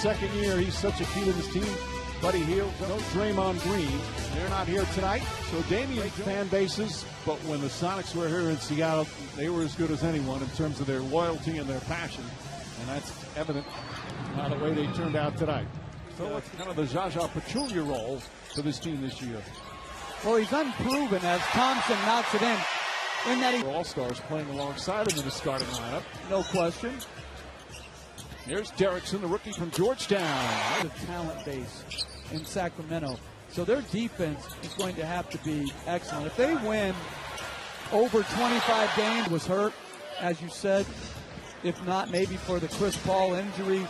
second year. He's such a key to this team. Buddy Hield, no Draymond Green. They're not here tonight. So Damian fan bases, but when the Sonics were here in Seattle, they were as good as anyone in terms of their loyalty and their passion. And that's evident by the way they turned out tonight. So what's kind of the Zaza Pachulia role for this team this year? Well, he's unproven as Thompson knocks it in. In that All-Stars playing alongside him in the starting lineup. No question. Here's Derrickson, the rookie from Georgetown. The talent base in Sacramento. So their defense is going to have to be excellent. If they win over 25 games, was hurt, as you said. If not, maybe for the Chris Paul injury,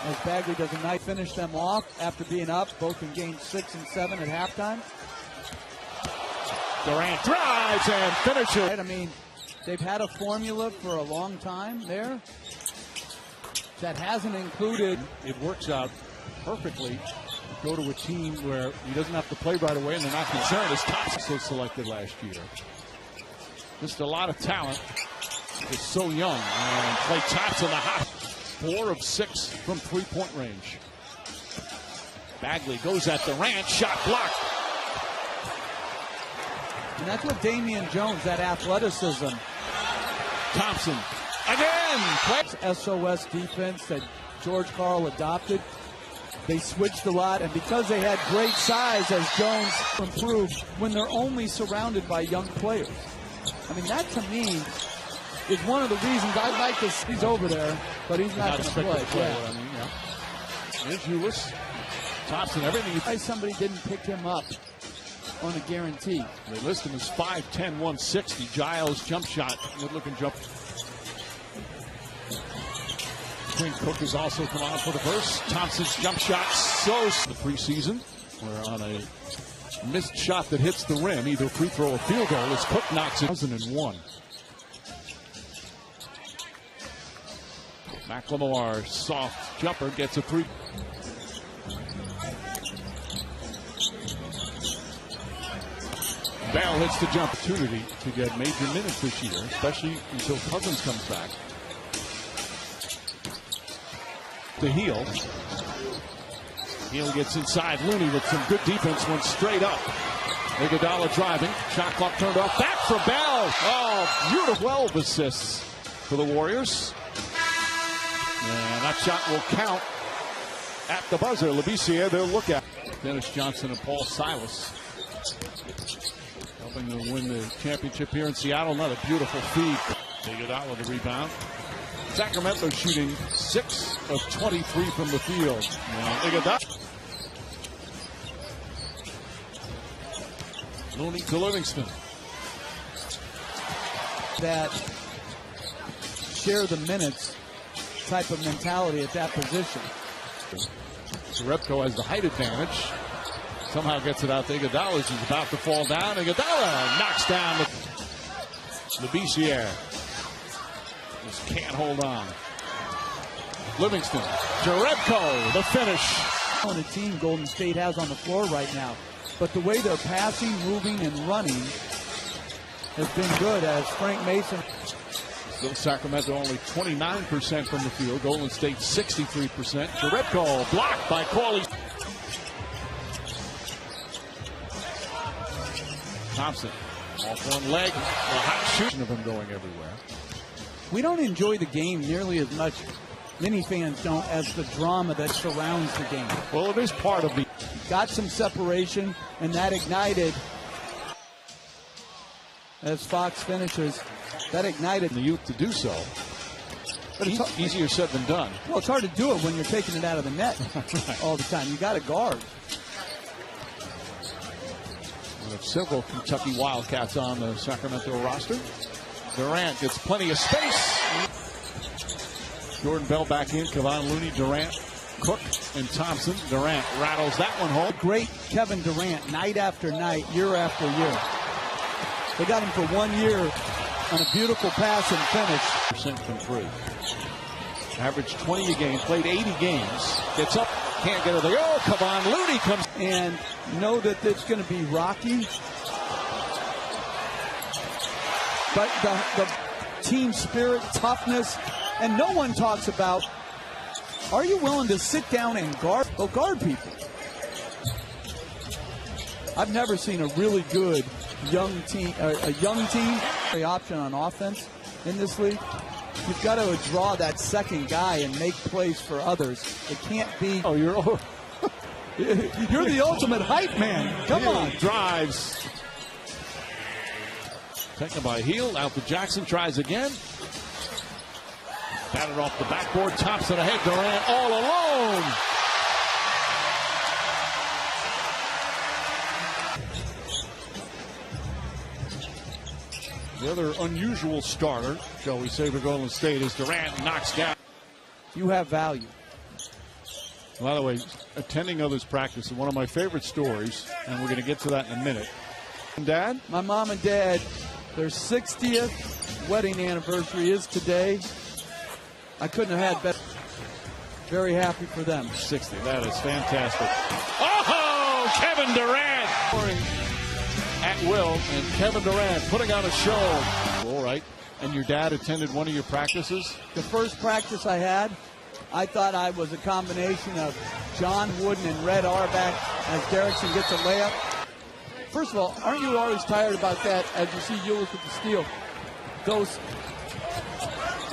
as Bagley does a nice finish them off after being up both in games 6 and 7 at halftime. Durant drives and finishes. I mean, they've had a formula for a long time there that hasn't included. It works out perfectly. Go to a team where he doesn't have to play right away and they're not concerned, as Thompson selected last year. Just a lot of talent. He's so young. And Klay Thompson, the hot. 4 of 6 from three-point range. Bagley goes at Durant, shot blocked. And that's what Damian Jones, that athleticism. Thompson again. SOS defense that George Karl adopted. They switched a lot, and because they had great size as Jones improved when they're only surrounded by young players. I mean, that to me is one of the reasons I'd like to see. He's over there, but he's not going to play. Yeah. I mean, Here's Ulis. Thompson, everything. Somebody didn't pick him up on a guarantee. They list him as 5'10", 160. Giles jump shot, good-looking jump. Quinn Cook has also come on for the first. Thompson's jump shot, so the preseason. We're on a missed shot that hits the rim, either free throw or field goal, as Cook knocks it. 2001. McLemore, soft jumper, gets a three. Bell hits the jump. Opportunity to get major minutes this year, especially until Cousins comes back. To Hield. Hield gets inside. Looney with some good defense, went straight up. Iguodala driving. Shot clock turned off. Back for Bell. Oh, beautiful. 12 assists for the Warriors. And that shot will count at the buzzer. Labissiere, they'll look at. Dennis Johnson and Paul Silas helping to win the championship here in Seattle. Another beautiful feed. Iguodala the rebound. Sacramento shooting 6 of 23 from the field. Iguodala. Looney to Livingston. That share the minutes type of mentality at that position. Repko has the height advantage. Somehow gets it out to Iguodala. He's about to fall down. Iguodala knocks down Labissiere. Just can't hold on. Livingston. Jerebko, the finish. On a team Golden State has on the floor right now. But the way they're passing, moving, and running has been good, as Frank Mason. Still Sacramento only 29% from the field. Golden State 63%. Jerebko blocked by Corley. Thompson off one leg. A hot shooting of him going everywhere. We don't enjoy the game nearly as much, many fans don't, as the drama that surrounds the game. Well, it is part of the. Got some separation, and that ignited, as Fox finishes, that ignited the youth to do so. But it's easier said than done. Well, it's hard to do it when you're taking it out of the net all the time. You got to guard. We have several Kentucky Wildcats on the Sacramento roster. Durant gets plenty of space. Jordan Bell back in. Kevon Looney, Durant, Cook, and Thompson. Durant rattles that one home. Great Kevin Durant, night after night, year after year. They got him for 1 year on a beautiful pass and finish. From 3. Averaged 20 a game, played 80 games. Gets up, can't get it there. Oh, Kevon Looney comes. And know that it's going to be rocky. But the team spirit, toughness, and no one talks about Are you willing to sit down and guard people? I've never seen a really good young team, the option on offense in this league. You've got to draw that second guy and make plays for others. It can't be. Oh, you're the ultimate hype man. Come on. Drives. Taken by Heel. Out to Jackson. Tries again. Batted off the backboard. Tops it ahead. Durant all alone. The other unusual starter, shall we say, for Golden State is Durant knocks down. You have value. By the way, attending others' practice is one of my favorite stories, and we're going to get to that in a minute. Dad? My mom and dad, their 60th wedding anniversary is today. I couldn't have had better. Very happy for them. 60, that is fantastic. Oh, Kevin Durant! At will, and Kevin Durant putting on a show. All right. And your dad attended one of your practices? The first practice I had, I thought I was a combination of John Wooden and Red Auerbach as Derrickson gets a layup. First of all, aren't you always tired about that as you see Ewers with the steal? Those,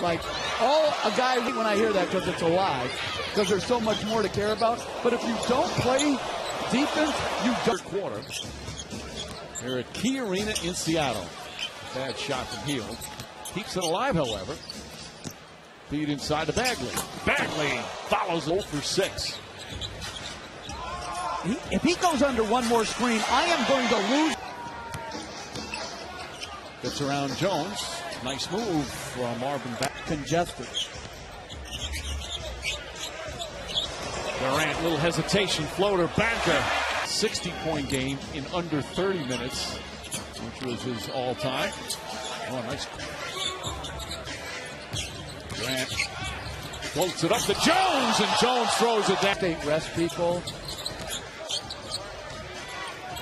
like, all a guy, when I hear that, because it's a lie, because there's so much more to care about. But if you don't play defense, you don't. Third quarter. They're at Key Arena in Seattle. Bad shot from Heel. Keeps it alive, however. Feed inside to Bagley. Bagley follows 0 for 6. If he goes under one more screen, I am going to lose. Gets around Jones. Nice move from Marvin back. Congested. Durant, little hesitation. Floater. Banker. 60-point game in under 30 minutes, which was his all-time. Oh, nice. Durant floats it up to Jones, and Jones throws it down. They rest people.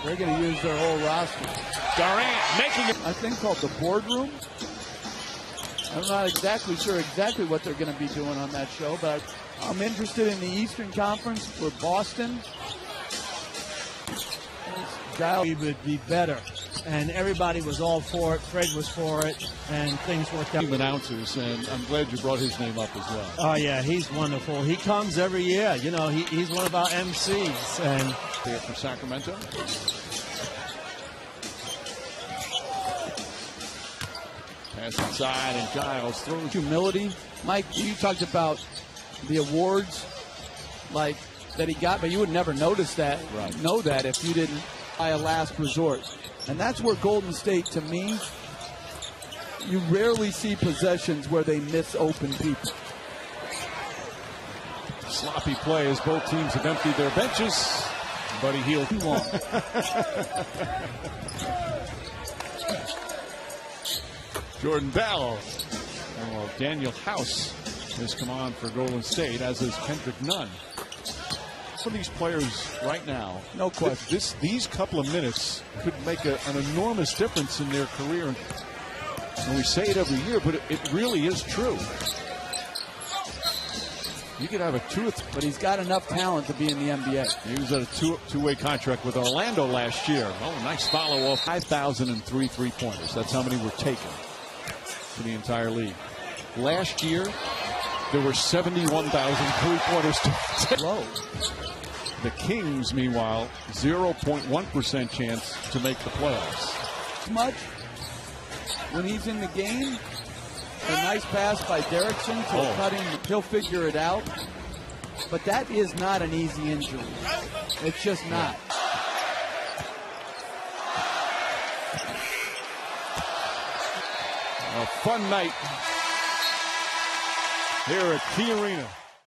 They're going to use their whole roster. Durant making it. A thing called the boardroom. I'm not exactly sure what they're going to be doing on that show, but I'm interested in the Eastern Conference where Boston. We would be better, and everybody was all for it. Fred was for it, and things worked out. Announcers, and I'm glad you brought his name up as well. Oh yeah, he's wonderful. He comes every year. You know, he's one of our MCs. And here for Sacramento. Pass inside, and Giles throws. Humility, Mike. You talked about the awards, like that he got, but you would never notice that. Right. Know that if you didn't. By a last resort. And that's where Golden State, to me, you rarely see possessions where they miss open people. Sloppy play as both teams have emptied their benches. Buddy Hield. Jordan Bell. Oh, Daniel House has come on for Golden State, as is Kendrick Nunn. Some of these players right now, no question, these couple of minutes could make an enormous difference in their career. And we say it every year, but it really is true. You could have a but he's got enough talent to be in the NBA. He was at a two-way contract with Orlando last year. Oh, nice follow-off. 5,003 three-pointers. That's how many were taken for the entire league. Last year, there were 71,000 three-pointers to take. Low. The Kings, meanwhile, 0.1% chance to make the playoffs. Much when he's in the game, a nice pass by Derrickson to cut him. He'll figure it out. But that is not an easy injury. It's just not. A fun night here at Key Arena.